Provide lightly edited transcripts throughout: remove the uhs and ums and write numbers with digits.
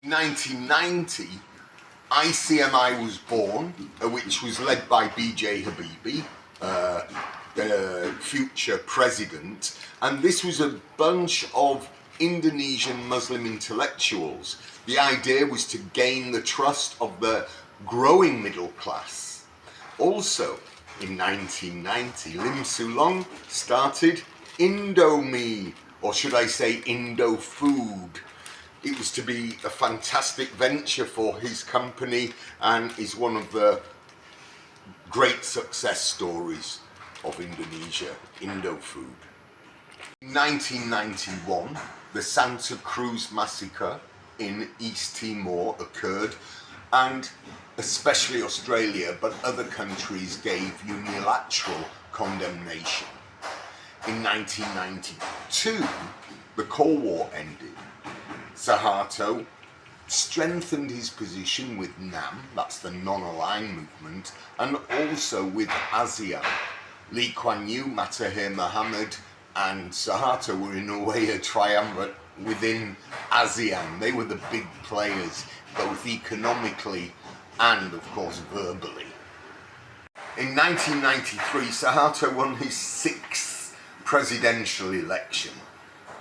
1990, ICMI was born, which was led by B.J. Habibie, the future president, and this was a bunch of Indonesian Muslim intellectuals. The idea was to gain the trust of the growing middle class. Also, in 1990, Lim Sulong started Indomie, or should I say Indo-Food. It was to be a fantastic venture for his company and is one of the great success stories of Indonesia, Indo-Food. In 1991, the Santa Cruz massacre in East Timor occurred, and especially Australia, but other countries gave unilateral condemnation. In 1992, the Cold War ended. Suharto strengthened his position with NAM, that's the non-aligned movement, and also with ASEAN. Lee Kuan Yew, Mahathir Mohamad and Suharto were in a way a triumvirate within ASEAN. They were the big players, both economically and of course verbally. In 1993, Suharto won his 6th presidential election.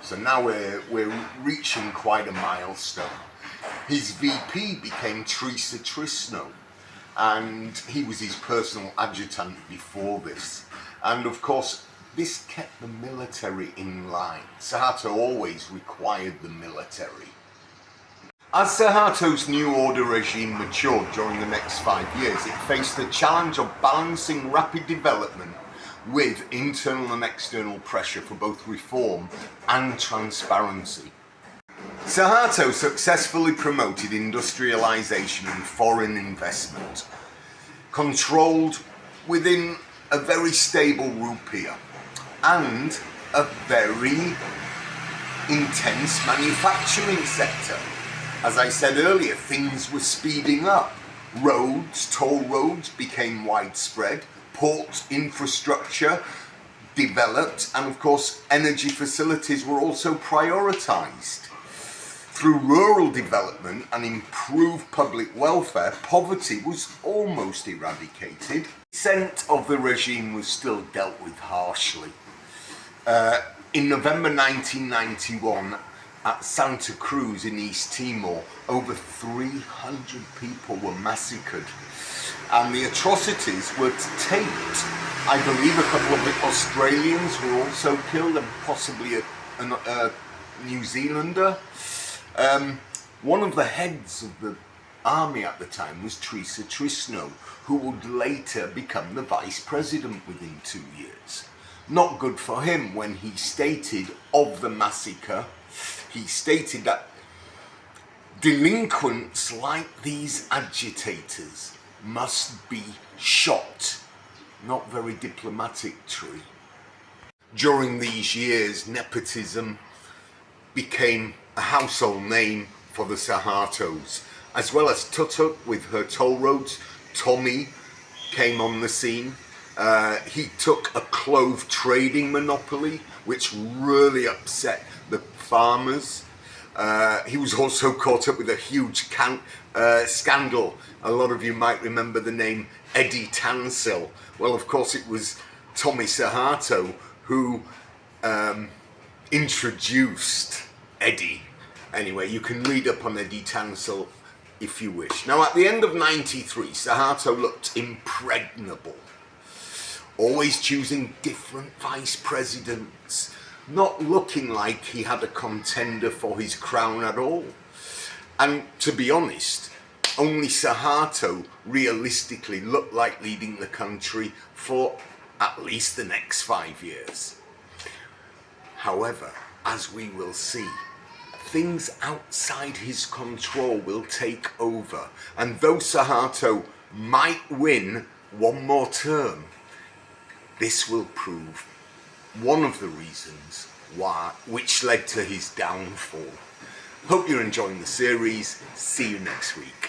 So now we're reaching quite a milestone. His VP became Teresa Trisno, and he was his personal adjutant before this. And of course, this kept the military in line. Suharto always required the military. As Suharto's new order regime matured during the next 5 years, it faced the challenge of balancing rapid development with internal and external pressure for both reform and transparency. Suharto successfully promoted industrialization and foreign investment, controlled within a very stable rupiah and a very intense manufacturing sector. As I said earlier, things were speeding up. Roads, toll roads became widespread, port infrastructure developed, and of course energy facilities were also prioritized. Through rural development and improved public welfare, poverty was almost eradicated. Dissent of the regime was still dealt with harshly. In November 1991, at Santa Cruz in East Timor, over 300 people were massacred. And the atrocities were taped. I believe a couple of Australians were also killed, and possibly a New Zealander. One of the heads of the army at the time was Teresa Trisno, who would later become the vice president within 2 years. Not good for him when he stated of the massacre, he stated that delinquents like these agitators must be shot. Not very diplomatic, Tree. During these years, nepotism became a household name for the Suhartos. As well as Tutuk with her toll roads, Tommy came on the scene. He took a clove trading monopoly, which really upset the farmers. He was also caught up with a huge scandal. A lot of you might remember the name Eddie Tansil. Well, of course, it was Tommy Suharto who introduced Eddie. Anyway, you can read up on Eddie Tansil if you wish. Now, at the end of '93, Suharto looked impregnable, always choosing different vice presidents, not looking like he had a contender for his crown at all. And to be honest, only Suharto realistically looked like leading the country for at least the next 5 years. However, as we will see, things outside his control will take over, and though Suharto might win one more term, this will prove one of the reasons which led to his downfall. Hope you're enjoying the series. See you next week.